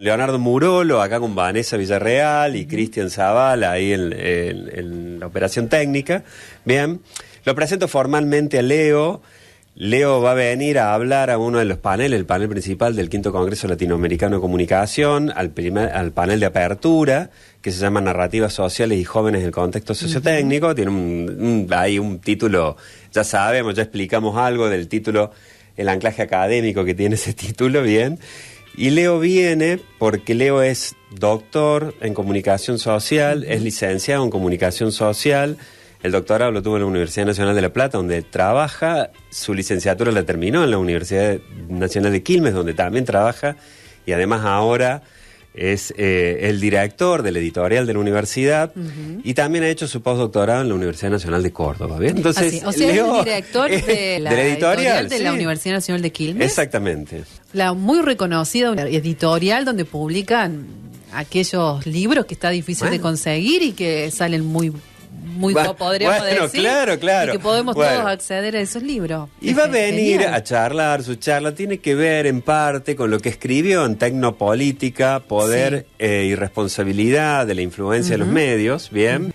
Leonardo Murolo, acá con Vanessa Villarreal y Cristian Zavala, ahí en la operación técnica. Bien, lo presento formalmente a Leo. Leo va a venir a hablar a uno de los paneles, el panel principal del Quinto Congreso Latinoamericano de Comunicación, al panel de apertura, que se llama Narrativas Sociales y Jóvenes en el Contexto Sociotécnico. Tiene ahí un título, ya sabemos, ya explicamos algo del título, el anclaje académico que tiene ese título, bien. Y Leo viene porque Leo es doctor en comunicación social, es licenciado en comunicación social. El doctorado lo tuvo en la Universidad Nacional de La Plata, donde trabaja. Su licenciatura la terminó en la Universidad Nacional de Quilmes, donde también trabaja. Y además ahora es el director de la editorial de la universidad. Y también ha hecho su postdoctorado en la Universidad Nacional de Córdoba. ¿Bien? Entonces, o sea, Leo es el director de la editorial de la Universidad Nacional de Quilmes. Exactamente. La muy reconocida editorial donde publican aquellos libros que está difícil de conseguir y que salen muy podríamos decir, claro. y que podemos todos acceder a esos libros. Y va a venir a charlar, su charla tiene que ver en parte con lo que escribió en Tecnopolítica, Poder y Responsabilidad de la Influencia de los Medios, bien.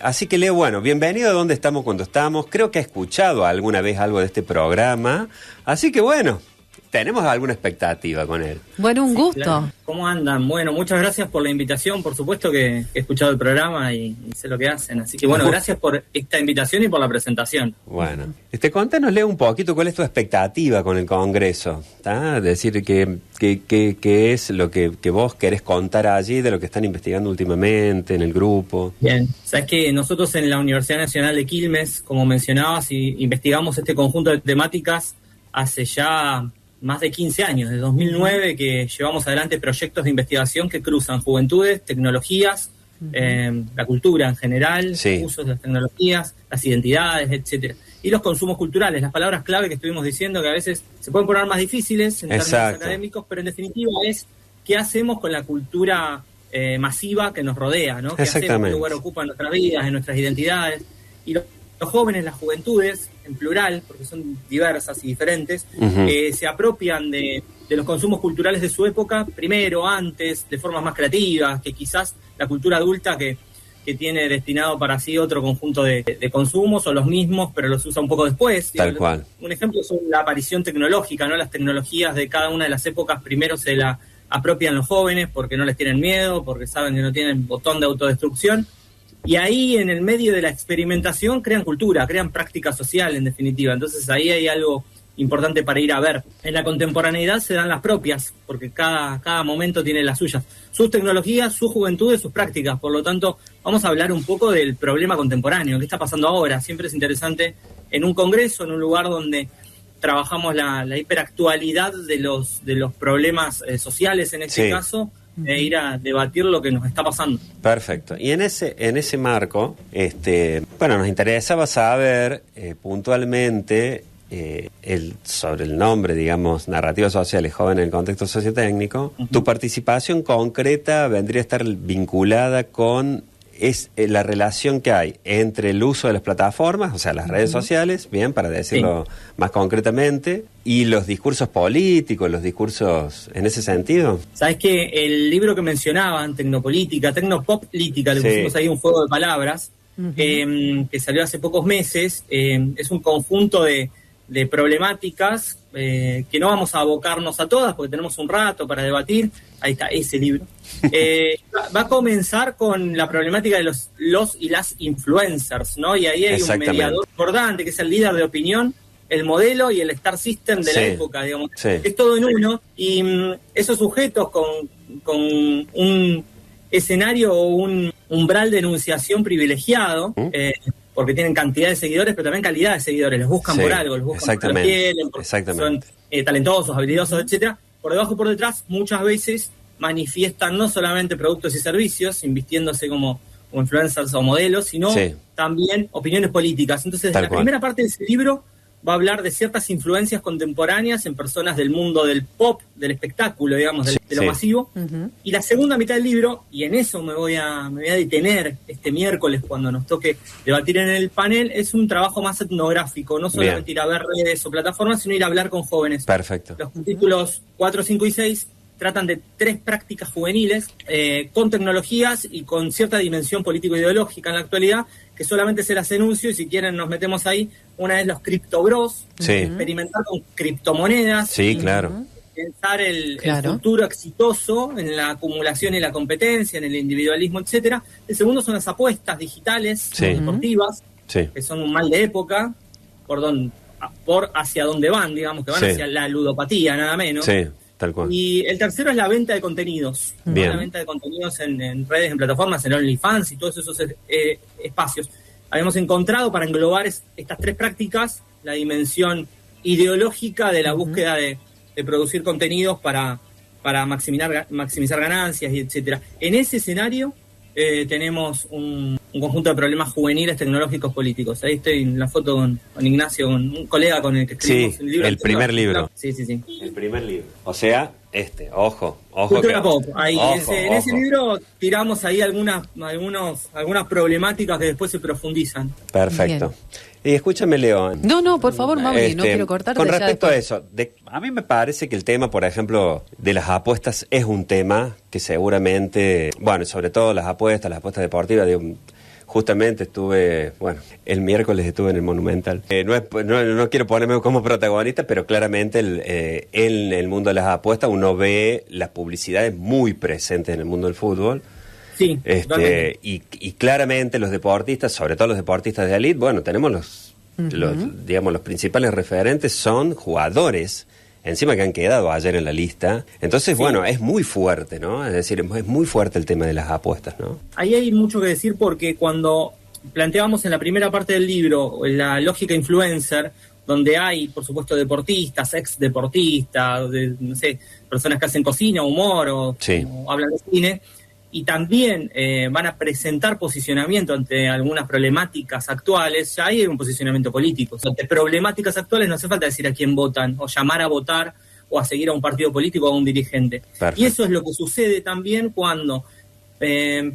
Así que Leo, bueno, bienvenido a Dónde Estamos Cuando Estamos. Creo que ha escuchado alguna vez algo de este programa, así que bueno, tenemos alguna expectativa con él. Bueno, un gusto. Claro. ¿Cómo andan? Bueno, muchas gracias por la invitación. Por supuesto que he escuchado el programa y sé lo que hacen. Así que bueno, gracias por esta invitación y por la presentación. Bueno, contanos, Leo, un poquito cuál es tu expectativa con el Congreso. ¿Tá? Decir qué es lo que vos querés contar allí de lo que están investigando últimamente en el grupo. Bien, sabes que nosotros en la Universidad Nacional de Quilmes, como mencionabas, investigamos este conjunto de temáticas hace ya más de 15 años, de 2009, que llevamos adelante proyectos de investigación que cruzan juventudes, tecnologías, la cultura en general, los usos de las tecnologías, las identidades, etcétera, y los consumos culturales, las palabras clave que estuvimos diciendo que a veces se pueden poner más difíciles en términos académicos, pero en definitiva es qué hacemos con la cultura masiva que nos rodea, ¿no? ¿Qué hacemos, qué lugar ocupa en nuestras vidas, en nuestras identidades? Y los jóvenes, las juventudes, en plural, porque son diversas y diferentes, se apropian de los consumos culturales de su época, primero, antes, de formas más creativas, que quizás la cultura adulta que tiene destinado para sí otro conjunto de consumos, o los mismos, pero los usa un poco después. Tal cual. Un ejemplo es la aparición tecnológica, ¿no? Las tecnologías de cada una de las épocas primero se la apropian los jóvenes porque no les tienen miedo, porque saben que no tienen botón de autodestrucción. Y ahí, en el medio de la experimentación, crean cultura, crean práctica social, en definitiva. Entonces ahí hay algo importante para ir a ver. En la contemporaneidad se dan las propias, porque cada momento tiene las suyas. Sus tecnologías, sus juventudes, sus prácticas. Por lo tanto, vamos a hablar un poco del problema contemporáneo. ¿Qué está pasando ahora? Siempre es interesante en un congreso, en un lugar donde trabajamos la hiperactualidad de los problemas sociales, en este caso, e ir a debatir lo que nos está pasando. Perfecto. Y en ese marco, nos interesaba saber puntualmente sobre el nombre, digamos, Narrativas Sociales, Jóvenes en el Contexto Sociotécnico. Tu participación concreta vendría a estar vinculada con la relación que hay entre el uso de las plataformas, o sea, las redes sociales, bien, para decirlo más concretamente, y los discursos políticos, los discursos en ese sentido. Sabes que el libro que mencionaban, Tecnopolítica, Tecnopoplítica, le pusimos ahí un juego de palabras, que salió hace pocos meses, es un conjunto de problemáticas que no vamos a abocarnos a todas porque tenemos un rato para debatir. Ahí está, ese libro. Va a comenzar con la problemática de los y las influencers, ¿no? Y ahí hay un mediador importante que es el líder de opinión, el modelo y el Star System de la época, digamos. Es todo en uno, y esos sujetos con un escenario o un umbral de enunciación privilegiado, porque tienen cantidad de seguidores, pero también calidad de seguidores, los buscan por algo, los buscan por la piel, porque son talentosos, habilidosos, etcétera. Por debajo y por detrás, muchas veces manifiestan no solamente productos y servicios, invistiéndose como influencers o modelos, sino también opiniones políticas. Entonces, la primera parte de ese libro va a hablar de ciertas influencias contemporáneas en personas del mundo del pop, del espectáculo, digamos, de lo masivo. Y la segunda mitad del libro, y en eso me voy a detener este miércoles cuando nos toque debatir en el panel, es un trabajo más etnográfico, no solamente ir a ver redes o plataformas, sino ir a hablar con jóvenes. Perfecto. Los capítulos 4, 5 y 6 tratan de 3 prácticas juveniles con tecnologías y con cierta dimensión político-ideológica en la actualidad, que solamente se las enuncio y si quieren nos metemos ahí. Una es los criptobros, experimentar con criptomonedas. Sí, claro. Pensar el futuro exitoso en la acumulación y la competencia, en el individualismo, etcétera. El segundo son las apuestas digitales, deportivas, que son un mal de época, por hacia dónde van, digamos, que van hacia la ludopatía, nada menos. Sí, tal cual. Y el tercero es la venta de contenidos. La venta de contenidos en redes, en plataformas, en OnlyFans y todos esos espacios. Habíamos encontrado para englobar estas 3 prácticas la dimensión ideológica de la búsqueda de producir contenidos para maximizar ganancias, y etcétera. En ese escenario tenemos un conjunto de problemas juveniles, tecnológicos, políticos. Ahí estoy en la foto con Ignacio, con un colega con el que escribimos el libro. El primer libro. Sí. El primer libro. O sea, ojo. Cultura pop. Ahí, en ese libro tiramos ahí algunas problemáticas que después se profundizan. Perfecto. Y escúchame, León. No, por favor, Mauri, no quiero cortarte. Con respecto a eso, a mí me parece que el tema, por ejemplo, de las apuestas es un tema que seguramente, sobre todo las apuestas deportivas, justamente estuve, el miércoles estuve en el Monumental. No quiero ponerme como protagonista, pero claramente en el mundo de las apuestas uno ve las publicidades muy presentes en el mundo del fútbol. Sí, y claramente los deportistas, sobre todo los deportistas de élite, tenemos los principales referentes son jugadores, encima que han quedado ayer en la lista. Entonces, es muy fuerte, ¿no? Es decir, es muy fuerte el tema de las apuestas, ¿no? Ahí hay mucho que decir porque cuando planteábamos en la primera parte del libro la lógica influencer, donde hay, por supuesto, deportistas, ex deportistas, personas que hacen cocina, humor o hablan de cine, y también van a presentar posicionamiento ante algunas problemáticas actuales. Ya hay un posicionamiento político. Ante problemáticas actuales no hace falta decir a quién votan, o llamar a votar, o a seguir a un partido político o a un dirigente. Perfecto. Y eso es lo que sucede también cuando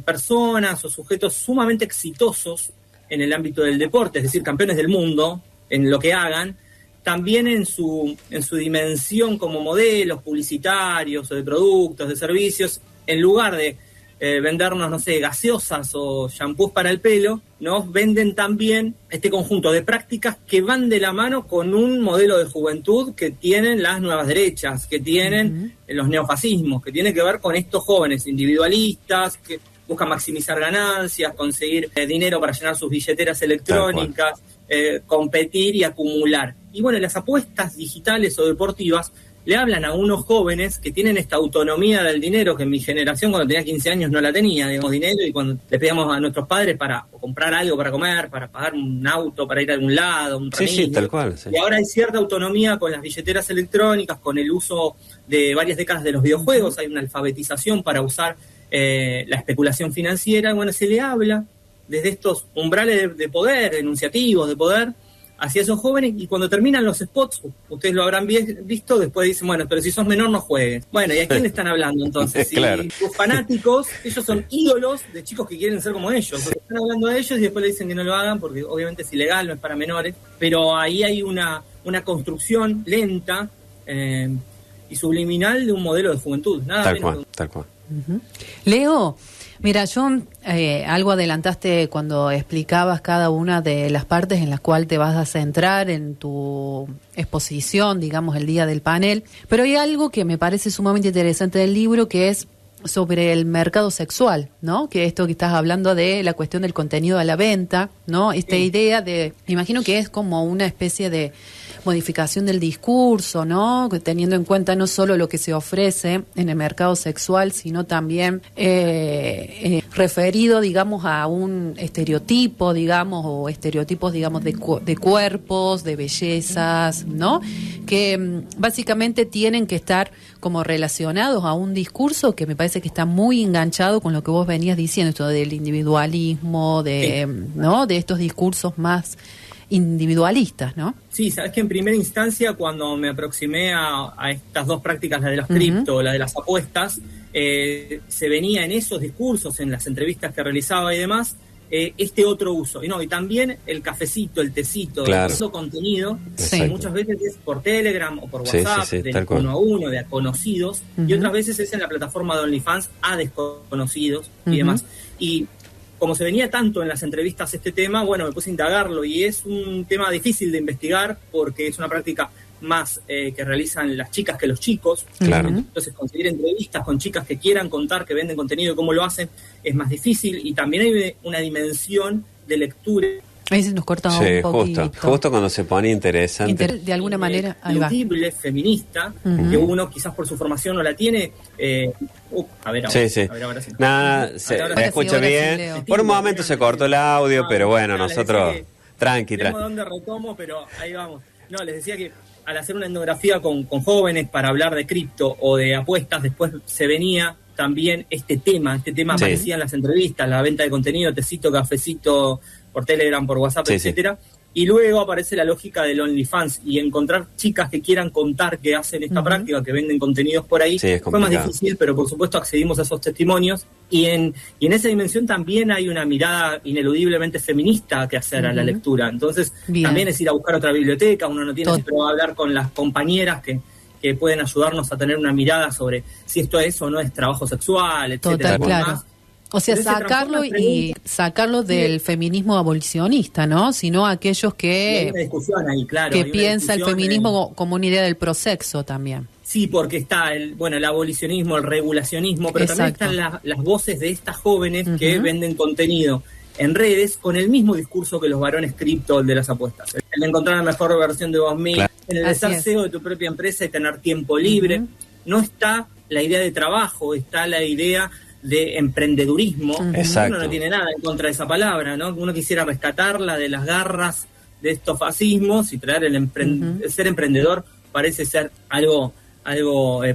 personas o sujetos sumamente exitosos en el ámbito del deporte, es decir, campeones del mundo en lo que hagan, también en su dimensión como modelos publicitarios o de productos, de servicios, en lugar de vendernos, gaseosas o shampoos para el pelo, nos venden también este conjunto de prácticas que van de la mano con un modelo de juventud que tienen las nuevas derechas, que tienen los neofascismos, que tiene que ver con estos jóvenes individualistas que buscan maximizar ganancias, conseguir dinero para llenar sus billeteras electrónicas, competir y acumular. Y las apuestas digitales o deportivas le hablan a unos jóvenes que tienen esta autonomía del dinero que en mi generación cuando tenía 15 años no la tenía, dinero, y cuando le pedíamos a nuestros padres para comprar algo para comer, para pagar un auto, para ir a algún lado, un ramillo. Sí, tal cual. Sí. Y ahora hay cierta autonomía con las billeteras electrónicas, con el uso de varias décadas de los videojuegos, hay una alfabetización para usar la especulación financiera. Se le habla desde estos umbrales de poder, enunciativos de poder, hacia esos jóvenes, y cuando terminan los spots, ustedes lo habrán visto, después dicen, pero si sos menor no juegues. ¿Y a quién le están hablando entonces? Claro. Si sus fanáticos, ellos son ídolos de chicos que quieren ser como ellos. Están hablando de ellos y después le dicen que no lo hagan porque obviamente es ilegal, no es para menores, pero ahí hay una construcción lenta y subliminal de un modelo de juventud. Nada tal cual. Leo, mira, yo algo adelantaste cuando explicabas cada una de las partes en las cuales te vas a centrar en tu exposición, digamos, el día del panel, pero hay algo que me parece sumamente interesante del libro, que es sobre el mercado sexual, ¿no? Que esto que estás hablando de la cuestión del contenido a la venta, ¿no? Esta idea de, me imagino que es como una especie de modificación del discurso, ¿no? Teniendo en cuenta no solo lo que se ofrece en el mercado sexual, sino también referido, digamos, a un estereotipo, digamos, o estereotipos, digamos, de cuerpos, de bellezas, ¿no? Que básicamente tienen que estar como relacionados a un discurso que me parece que está muy enganchado con lo que vos venías diciendo, esto del individualismo, ¿no? De estos discursos más individualistas, ¿no? Sí, sabes que en primera instancia cuando me aproximé a estas dos prácticas, la de los cripto, la de las apuestas, se venía en esos discursos, en las entrevistas que realizaba y demás, este otro uso. Y también el cafecito, el tecito, claro. todo contenido, Exacto. muchas veces es por Telegram o por WhatsApp, de uno a uno, de a conocidos, y otras veces es en la plataforma de OnlyFans a desconocidos y demás. Y como se venía tanto en las entrevistas este tema, bueno, me puse a indagarlo, y es un tema difícil de investigar porque es una práctica más que realizan las chicas que los chicos. Claro. Entonces conseguir entrevistas con chicas que quieran contar, que venden contenido y cómo lo hacen, es más difícil, y también hay una dimensión de lectura. Ahí se nos corta un poquito. Justo cuando se pone interesante. De alguna manera, ineludible, feminista, que uno quizás por su formación no la tiene. A ver ahora. Sí. A ver, ahora sí. Nada, se escucha bien. Sí, por un momento se cortó el audio, pero bueno, nosotros... Tranqui. Dónde retomo, pero ahí vamos. No, les decía que al hacer una etnografía con jóvenes para hablar de cripto o de apuestas, después se venía también este tema aparecía en las entrevistas, la venta de contenido, tecito, cafecito, por Telegram, por WhatsApp, etcétera. Y luego aparece la lógica del OnlyFans, y encontrar chicas que quieran contar que hacen esta práctica, que venden contenidos por ahí, fue más difícil, pero por supuesto accedimos a esos testimonios, y en esa dimensión también hay una mirada ineludiblemente feminista que hacer a la lectura. Entonces, también es ir a buscar otra biblioteca, uno no tiene pero hablar con las compañeras que pueden ayudarnos a tener una mirada sobre si esto es o no es trabajo sexual, etcétera. Total, claro. O sea, sacarlo del feminismo abolicionista, ¿no? Sino aquellos que... Hay una discusión ahí, claro. Que piensa el feminismo como una idea del prosexo también. Sí, porque está el abolicionismo, el regulacionismo, pero también están las voces de estas jóvenes que venden contenido en redes con el mismo discurso que los varones cripto, el de las apuestas. El de encontrar la mejor versión de vos mismo, en el de ser CEO de tu propia empresa y tener tiempo libre. No está la idea de trabajo, está la idea de emprendedurismo. Uno no tiene nada en contra de esa palabra, ¿no? Uno quisiera rescatarla de las garras de estos fascismos y traer el ser emprendedor parece ser algo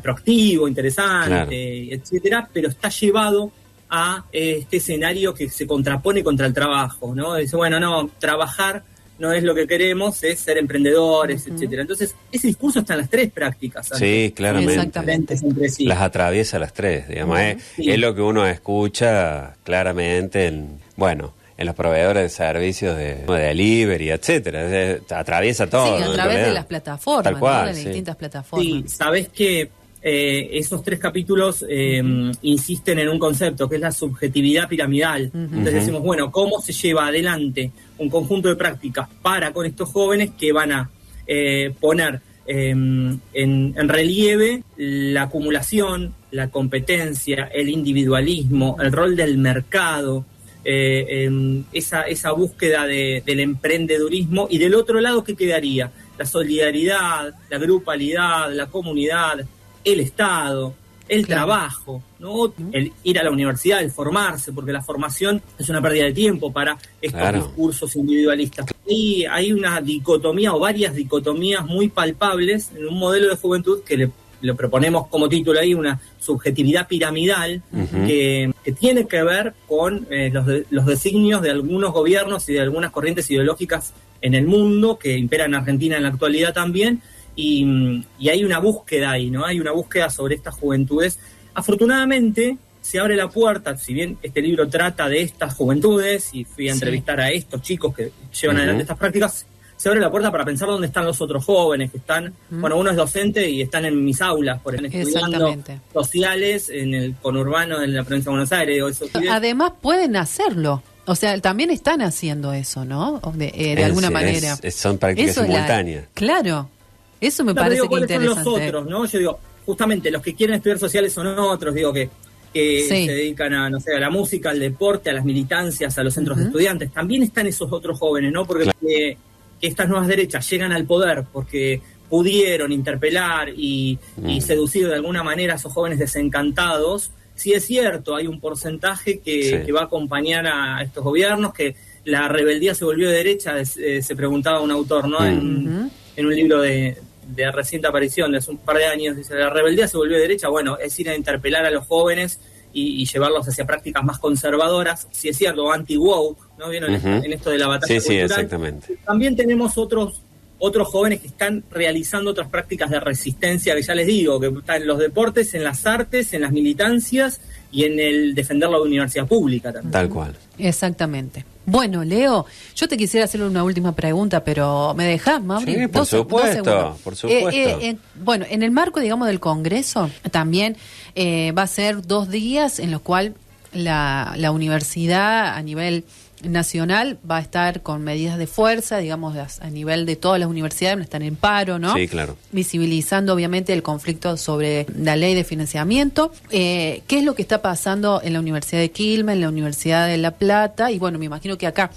proactivo, interesante, etcétera, pero está llevado a este escenario que se contrapone contra el trabajo, ¿no? Dice, bueno, no, trabajar no es lo que queremos, es ser emprendedores, etcétera. Entonces, ese discurso está en las tres prácticas. Sí, claramente. Exactamente. Las atraviesa las tres, digamos. Es lo que uno escucha claramente en los proveedores de servicios de delivery, etcétera. Atraviesa todo. Sí, a través de las plataformas, tal cual, ¿no? De distintas plataformas. Sí, sabés que esos tres capítulos insisten en un concepto que es la subjetividad piramidal. Entonces decimos, bueno, ¿cómo se lleva adelante un conjunto de prácticas con estos jóvenes que van a poner en relieve la acumulación, la competencia, el individualismo, el rol del mercado, esa búsqueda del emprendedurismo? Y del otro lado, ¿qué quedaría? La solidaridad, la grupalidad, la comunidad, el Estado, el trabajo, ¿no? El ir a la universidad, el formarse, porque la formación es una pérdida de tiempo para estos discursos individualistas. Y hay una dicotomía o varias dicotomías muy palpables en un modelo de juventud que le proponemos como título ahí, una subjetividad piramidal, que tiene que ver con los designios de algunos gobiernos y de algunas corrientes ideológicas en el mundo, que imperan en Argentina en la actualidad también. Y hay una búsqueda ahí, ¿no? Hay una búsqueda sobre estas juventudes. Afortunadamente, se abre la puerta, si bien este libro trata de estas juventudes, y fui a entrevistar a estos chicos que llevan adelante estas prácticas, se abre la puerta para pensar dónde están los otros jóvenes que están, uno es docente y están en mis aulas, por ejemplo, estudiando sociales en el conurbano de la provincia de Buenos Aires. Además pueden hacerlo. O sea, también están haciendo eso, ¿no? De alguna manera. Son prácticas simultáneas. Claro. Eso me parece que interesante. Son los otros, ¿no? Yo digo, justamente los que quieren estudiar sociales son otros, digo que se dedican a, no sé, a la música, al deporte, a las militancias, a los centros de estudiantes. También están esos otros jóvenes, ¿no? Porque que estas nuevas derechas llegan al poder porque pudieron interpelar y seducir de alguna manera a esos jóvenes desencantados. Sí es cierto, hay un porcentaje que va a acompañar a estos gobiernos, que la rebeldía se volvió de derecha, se preguntaba un autor, ¿no? En un libro de reciente aparición de hace un par de años, dice, la rebeldía se volvió de derecha. Bueno, es ir a interpelar a los jóvenes y llevarlos hacia prácticas más conservadoras, si es cierto, anti-woke, ¿no? ¿Vieron en esto de la batalla cultural? Sí, exactamente. También tenemos otros otros jóvenes que están realizando otras prácticas de resistencia, que ya les digo, que están en los deportes, en las artes, en las militancias y en el defender la universidad pública también. Tal cual. Exactamente. Bueno, Leo, yo te quisiera hacer una última pregunta, pero ¿me dejás, Mauri? Sí, por supuesto, por supuesto. Bueno, en el marco, digamos, del Congreso, también va a ser 2 días en los cuales la universidad a nivel nacional va a estar con medidas de fuerza, digamos, a nivel de todas las universidades, están en paro, ¿no? Sí, claro. Visibilizando, obviamente, el conflicto sobre la ley de financiamiento. ¿Qué es lo que está pasando en la Universidad de Quilmes, en la Universidad de La Plata? Y bueno, me imagino que acá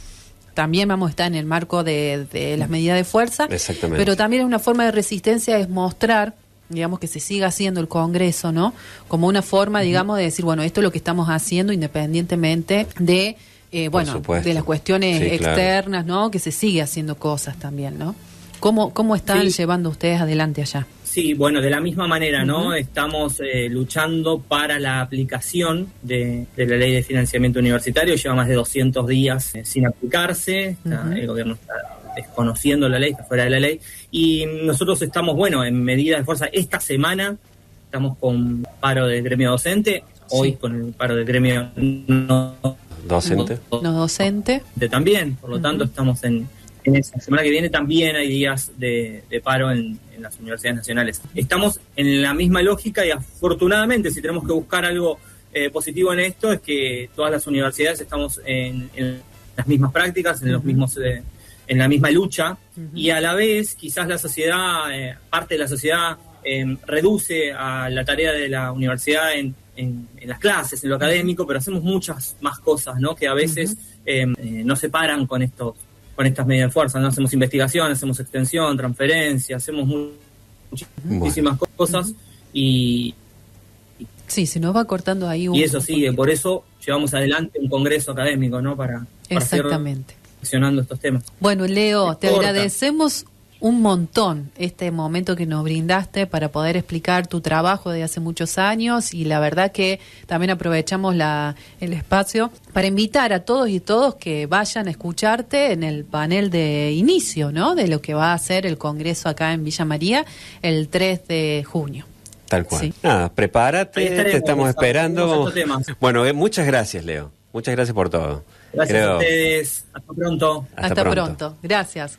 también vamos a estar en el marco de las medidas de fuerza. Exactamente. Pero también es una forma de resistencia, es mostrar, digamos, que se siga haciendo el Congreso, ¿no? Como una forma, digamos, de decir, bueno, esto es lo que estamos haciendo independientemente de... de las cuestiones externas, claro, ¿no? Que se sigue haciendo cosas también, ¿no? ¿Cómo están llevando ustedes adelante allá? Sí, bueno, de la misma manera, ¿no? Estamos luchando para la aplicación de la ley de financiamiento universitario. Lleva más de 200 días sin aplicarse. El gobierno está desconociendo la ley, está fuera de la ley. Y nosotros estamos, en medidas de fuerza. Esta semana estamos con paro del gremio docente, hoy con el paro del gremio docente. No docente. También, por lo tanto, estamos en esa semana que viene también hay días de paro en las universidades nacionales. Estamos en la misma lógica y afortunadamente, si tenemos que buscar algo positivo en esto, es que todas las universidades estamos en las mismas prácticas, en los mismos en la misma lucha, y a la vez quizás la sociedad, parte de la sociedad reduce a la tarea de la universidad en las clases, en lo académico, pero hacemos muchas más cosas, ¿no? Que a veces no se paran con estas medidas de fuerza, ¿no? Hacemos investigación, hacemos extensión, transferencia, hacemos muchísimas cosas y sí, se nos va cortando ahí y eso sigue, por eso llevamos adelante un congreso académico, ¿no? Para exactamente accionando estos temas. Bueno, Leo, te agradecemos un montón este momento que nos brindaste para poder explicar tu trabajo de hace muchos años, y la verdad que también aprovechamos el espacio para invitar a todos y todos que vayan a escucharte en el panel de inicio, ¿no? De lo que va a ser el Congreso acá en Villa María el 3 de junio. Tal cual. Sí. Nada, prepárate, te estamos esperando. Bueno, muchas gracias, Leo. Muchas gracias por todo. Gracias a ustedes. Hasta pronto. Hasta pronto. Gracias.